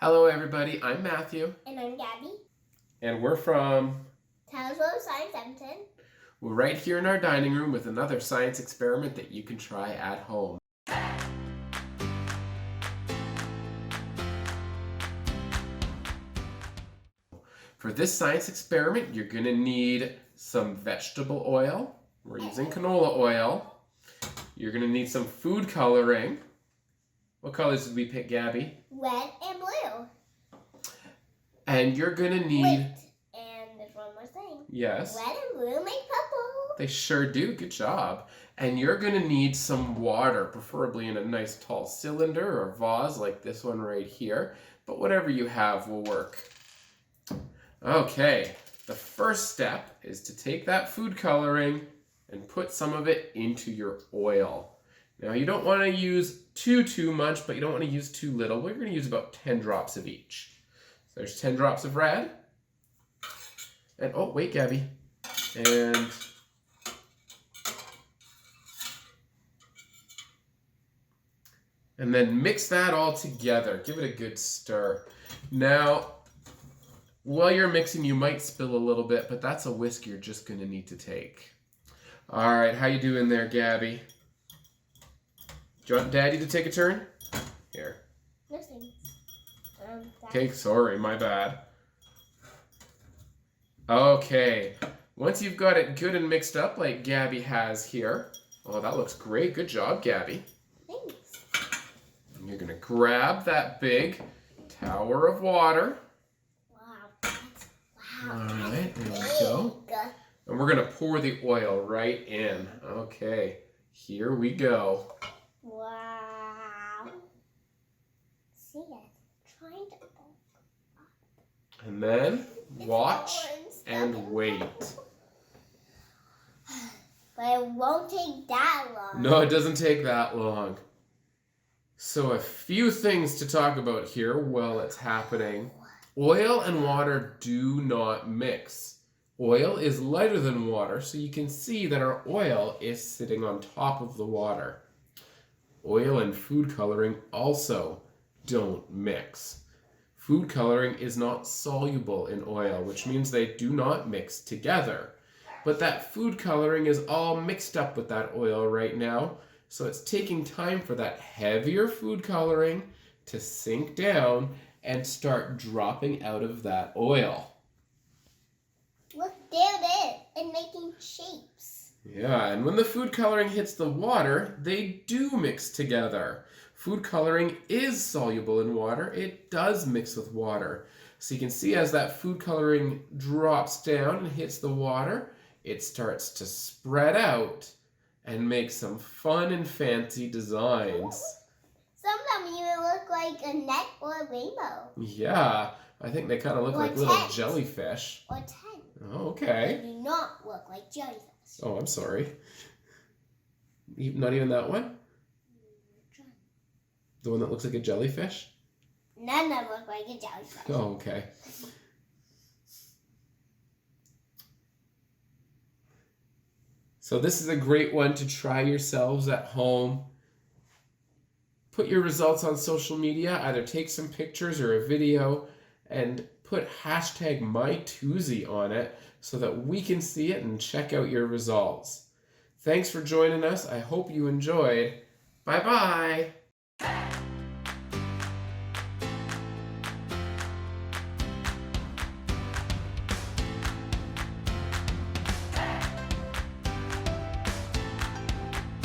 Hello everybody, I'm Matthew. And I'm Gabby. And we're from DIYscience. We're right here in our dining room with another science experiment that you can try at home. For this science experiment, you're going to need some vegetable oil. We're using canola oil. You're going to need some food coloring. What colors did we pick, Gabby? Red and blue. And you're going to need... Wait, and there's one more thing. Yes. Red and blue make purple. They sure do. Good job. And you're going to need some water, preferably in a nice tall cylinder or vase like this one right here. But whatever you have will work. Okay, the first step is to take that food coloring and put some of it into your oil. Now you don't want to use too much, but you don't want to use too little. We're going to use about 10 drops of each. So there's 10 drops of red. And oh, wait, Gabby. And then mix that all together. Give it a good stir. Now, while you're mixing, you might spill a little bit, but that's a whisk you're just going to need to take. All right, how you doing there, Gabby? Do you want Daddy to take a turn? Here. Nothing. Okay, sorry, my bad. Okay, once you've got it good and mixed up like Gabby has here. Oh, that looks great. Good job, Gabby. Thanks. And you're going to grab that big tower of water. Wow. All right, there we go. And we're going to pour the oil right in. Okay, here we go. Wow. See it. Trying to bulk up. And then watch and wait. But it won't take that long. No, it doesn't take that long. So a few things to talk about here while it's happening. Oil and water do not mix. Oil is lighter than water, so you can see that our oil is sitting on top of the water. Oil and food coloring also don't mix. Food coloring is not soluble in oil, which means they do not mix together. But that food coloring is all mixed up with that oil right now, so it's taking time for that heavier food coloring to sink down and start dropping out of that oil. Look, there it is. It's making shapes. Yeah, and when the food coloring hits the water, they do mix together. Food coloring is soluble in water. It does mix with water. So you can see as that food coloring drops down and hits the water, it starts to spread out and make some fun and fancy designs. Some of them even look like a net or a rainbow. Yeah, I think they kind of look like little jellyfish. Or 10. Oh, okay. They do not look like jellyfish. Oh, I'm sorry. Not even that one? The one that looks like a jellyfish? None of them look like a jellyfish. Oh, okay. So this is a great one to try yourselves at home. Put your results on social media. Either take some pictures or a video and put hashtag #mytwose on it so that we can see it and check out your results. Thanks for joining us. I hope you enjoyed. Bye-bye.